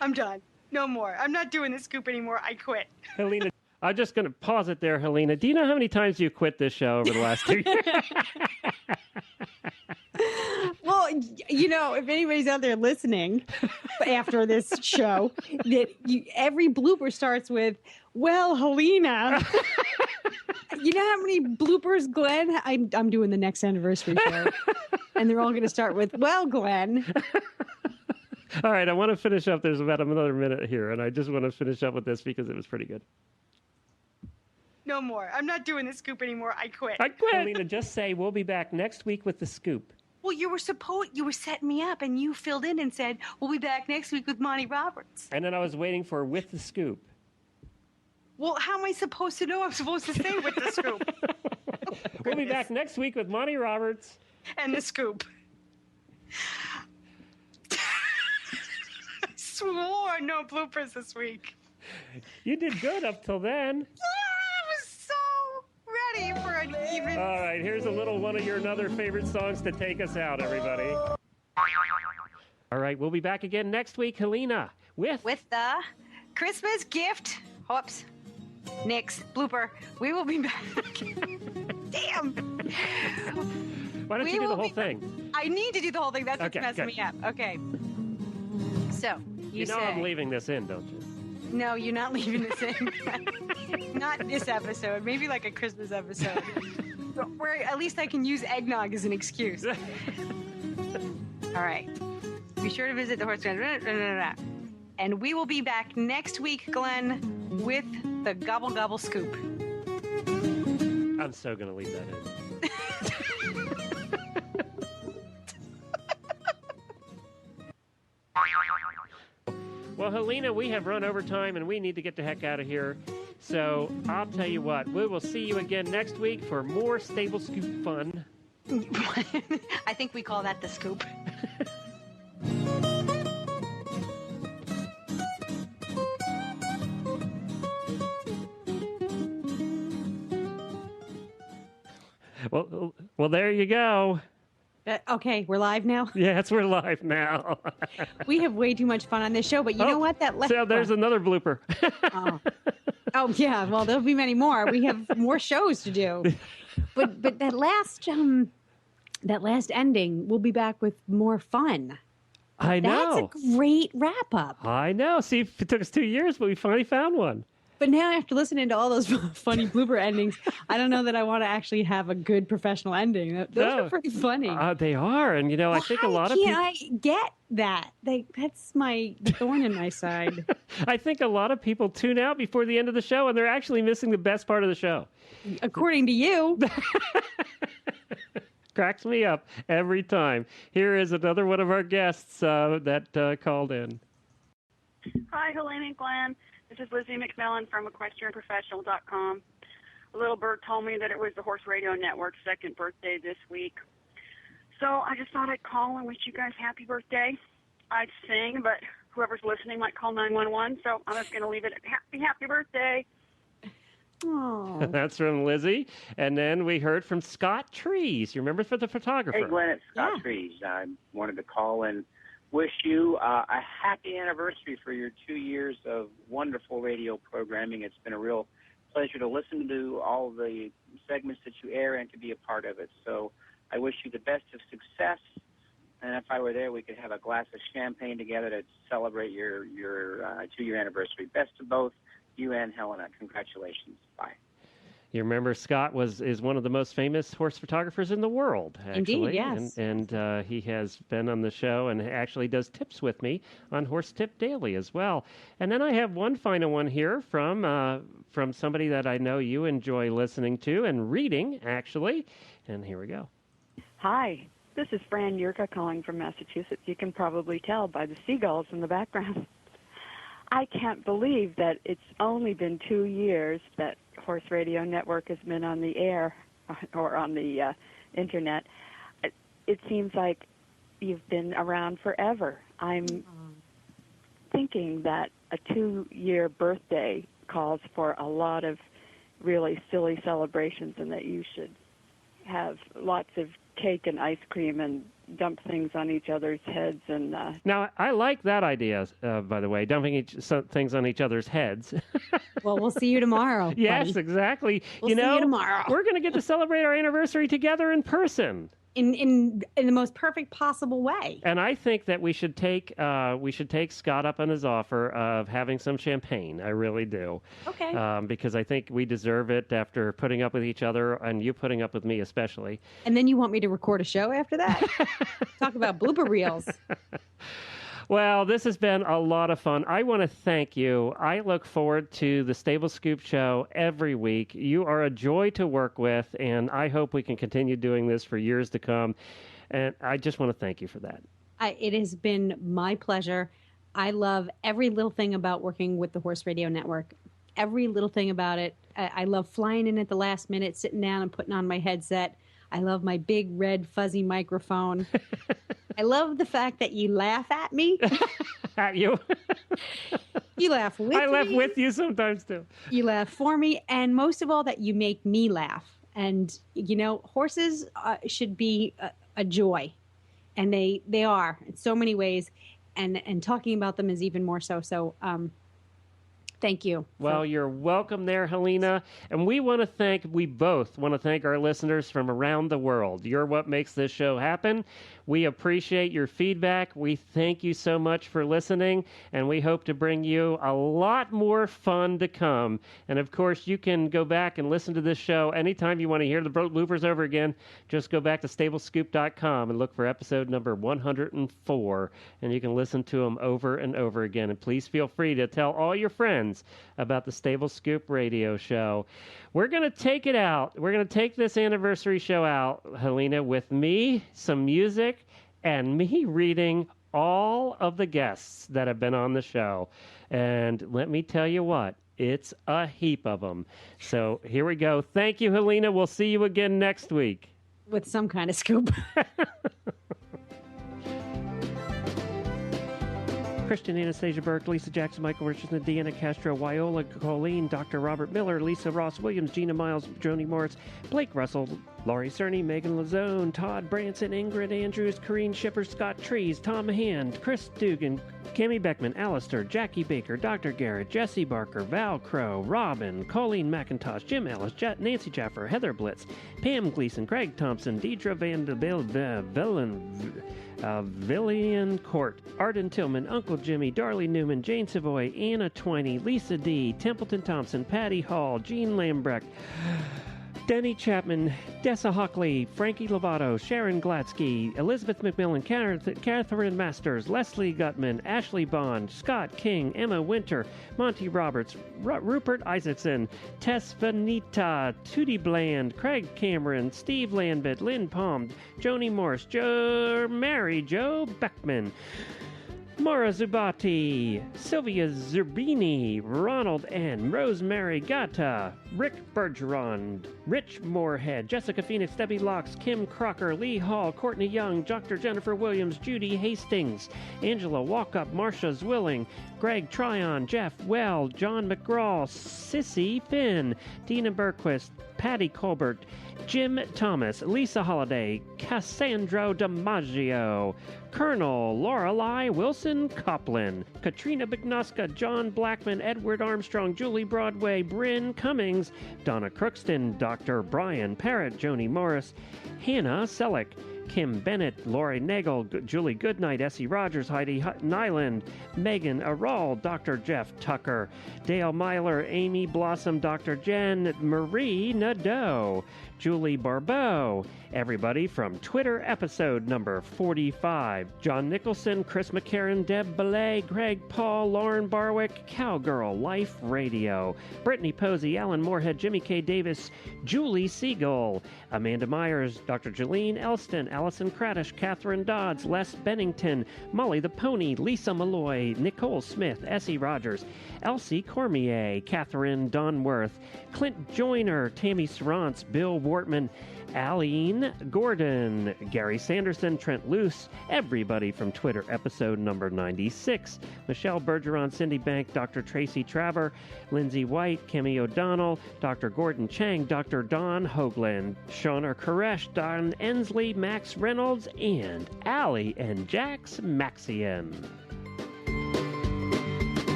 I'm done. No more. I'm not doing the Scoop anymore. I quit. Helena, I'm just going to pause it there, Helena. Do you know how many times you quit this show over the last 2 years? Well, you know, if anybody's out there listening after this show, that every blooper starts with, well, Helena. You know how many bloopers, Glenn? I'm doing the next anniversary show. And they're all going to start with, well, Glenn. All right, I want to finish up. There's about another minute here, and I just want to finish up with this because it was pretty good. No more. I'm not doing the Scoop anymore. I quit. I quit. Helena, just say we'll be back next week with the Scoop. Well, you were setting me up, and you filled in and said, we'll be back next week with Monty Roberts. And then I was waiting for with the Scoop. Well, how am I supposed to know I'm supposed to say with the Scoop? We'll be back next week with Monty Roberts. And the Scoop. I swore no bloopers this week. You did good up till then. I was so ready for an even... All right, here's a little one of your another favorite songs to take us out, everybody. All right, we'll be back again next week, Helena, with the Christmas gift. Whoops. Nix. Blooper. We will be back. Damn. Why don't you do the whole thing? I need to do the whole thing. That's what's Okay, messing good. me up. Okay. So, You know I'm leaving this in, don't you? No, you're not leaving this in. Not this episode. Maybe like a Christmas episode. Where at least I can use eggnog as an excuse. All right. Be sure to visit the horse. And we will be back next week, Glenn, with the Gobble Gobble Scoop. I'm so going to leave that in. Well, Helena, we have run over time and we need to get the heck out of here. So I'll tell you what, we will see you again next week for more Stable Scoop fun. I think we call that the Scoop. Well, there you go. Okay, we're live now. Yes, we're live now. We have way too much fun on this show, but you know what? So there's another blooper. Oh yeah, well there'll be many more. We have more shows to do. But that last ending, we'll be back with more fun. I know. That's a great wrap up. I know. See, it took us 2 years, but we finally found one. But now after listening to all those funny blooper endings, I don't know that I want to actually have a good professional ending. Those are pretty funny. They are, and I think a lot of people. I get that. That's my thorn in my side. I think a lot of people tune out before the end of the show, and they're actually missing the best part of the show. According to you. Cracks me up every time. Here is another one of our guests that called in. Hi, Helena and Glenn. This is Lizzie McMillan from EquestrianProfessional.com. A little bird told me that it was the Horse Radio Network's second birthday this week. So I just thought I'd call and wish you guys happy birthday. I'd sing, but whoever's listening might call 911, so I'm just going to leave it at happy birthday. Oh. That's from Lizzie. And then we heard from Scott Trees. You remember, for the photographer? Hey, Glenn, it's Scott Trees. I wanted to call and wish you a happy anniversary for your 2 years of wonderful radio programming. It's been a real pleasure to listen to all the segments that you air and to be a part of it. So I wish you the best of success. And if I were there, we could have a glass of champagne together to celebrate your 2-year anniversary. Best of both you and Helena. Congratulations. Bye. You remember Scott is one of the most famous horse photographers in the world, actually. Indeed, yes. And he has been on the show and actually does tips with me on Horse Tip Daily as well. And then I have one final one here from somebody that I know you enjoy listening to and reading, actually. And here we go. Hi, this is Fran Yurka calling from Massachusetts. You can probably tell by the seagulls in the background. I can't believe that it's only been 2 years that Horse Radio Network has been on the air or on the internet. It seems like you've been around forever. I'm thinking that a 2-year birthday calls for a lot of really silly celebrations, and that you should have lots of cake and ice cream and dump things on each other's heads. And Now, I like that idea, by the way, dumping things on each other's heads. Well, we'll see you tomorrow. Yes, buddy. Exactly. We'll see you tomorrow. We're going to get to celebrate our anniversary together in person. In the most perfect possible way. And I think that we should take Scott up on his offer of having some champagne. I really do. Okay. Because I think we deserve it after putting up with each other, and you putting up with me especially. And then you want me to record a show after that? Talk about blooper reels. Well, this has been a lot of fun. I want to thank you. I look forward to the Stable Scoop show every week. You are a joy to work with, and I hope we can continue doing this for years to come. And I just want to thank you for that. It has been my pleasure. I love every little thing about working with the Horse Radio Network. Every little thing about it. I love flying in at the last minute, sitting down and putting on my headset. I love my big red fuzzy microphone. I love the fact that you laugh at me. At you? You laugh with me. I laugh with you sometimes, too. You laugh for me. And most of all, that you make me laugh. And, horses should be a joy. And they are in so many ways. And talking about them is even more so. So, thank you. Well, you're welcome there, Helena. And we both want to thank our listeners from around the world. You're what makes this show happen. We appreciate your feedback. We thank you so much for listening, and we hope to bring you a lot more fun to come. And, of course, you can go back and listen to this show anytime you want to hear the bloopers over again. Just go back to stablescoop.com and look for episode number 104, and you can listen to them over and over again. And please feel free to tell all your friends about the Stable Scoop radio show. We're going to take it out. We're going to take this anniversary show out, Helena, with me, some music, and me reading all of the guests that have been on the show. And let me tell you what, it's a heap of them. So here we go. Thank you, Helena. We'll see you again next week. With some kind of scoop. Christian Anastasia Burke, Lisa Jackson, Michael Richardson, Deanna Castro, Wyola Colleen, Dr. Robert Miller, Lisa Ross Williams, Gina Miles, Joni Morris, Blake Russell, Laurie Cerny, Megan Lazone, Todd Branson, Ingrid Andrews, Corrine Shipper, Scott Trees, Tom Hand, Chris Dugan, Cammie Beckman, Alistair, Jackie Baker, Dr. Garrett, Jesse Barker, Val Crow, Robin, Colleen McIntosh, Jim Ellis, Nancy Jaffer, Heather Blitz, Pam Gleason, Craig Thompson, Deidre Vanderbilt, Villian Court, Arden Tillman, Uncle Jimmy, Darley Newman, Jane Savoy, Anna Twining, Lisa D., Templeton Thompson, Patty Hall, Jean Lambrecht, Denny Chapman, Dessa Hockley, Frankie Lovato, Sharon Gladsky, Elizabeth McMillan, Catherine Masters, Leslie Gutman, Ashley Bond, Scott King, Emma Winter, Monty Roberts, Rupert Isaacson, Tess Vanita, Tootie Bland, Craig Cameron, Steve Landbit, Lynn Palm, Joni Morse, Mary Jo Beckman, Mara Zubati, Sylvia Zerbini, Ronald N., Rosemary Gata, Rick Bergeron, Rich Moorhead, Jessica Phoenix, Debbie Locks, Kim Crocker, Lee Hall, Courtney Young, Dr. Jennifer Williams, Judy Hastings, Angela Walkup, Marcia Zwilling, Greg Tryon, Jeff Well, John McGraw, Sissy Finn, Dina Berquist, Patty Colbert, Jim Thomas, Lisa Holiday, Cassandro DiMaggio, Colonel Lorelei Wilson Coplin, Katrina Bignoska, John Blackman, Edward Armstrong, Julie Broadway, Bryn Cummings, Donna Crookston, Dr. Brian Parrott, Joni Morris, Hannah Selleck, Kim Bennett, Lori Nagel, Julie Goodnight, Essie Rogers, Heidi Nyland, Megan Aral, Dr. Jeff Tucker, Dale Myler, Amy Blossom, Dr. Jen, Marie Nadeau, Julie Barbeau, everybody from Twitter episode number 45, John Nicholson, Chris McCarran, Deb Belay, Greg Paul, Lauren Barwick, Cowgirl Life Radio, Brittany Posey, Alan Moorhead, Jimmy K. Davis, Julie Siegel, Amanda Myers, Dr. Jolene Elston, Allison Cradish, Catherine Dodds, Les Bennington, Molly the Pony, Lisa Malloy, Nicole Smith, Essie Rogers, Elsie Cormier, Catherine Donworth, Clint Joyner, Tammy Serrance, Bill Wortman, Aline Gordon, Gary Sanderson, Trent Luce, everybody from Twitter episode number 96, Michelle Bergeron, Cindy Bank, Dr. Tracy Traver, Lindsay White, Kimmy O'Donnell, Dr. Gordon Chang, Dr. Don Hoagland, Shauna Koresh, Don Ensley, Max Reynolds, and Allie and Jax Maxian.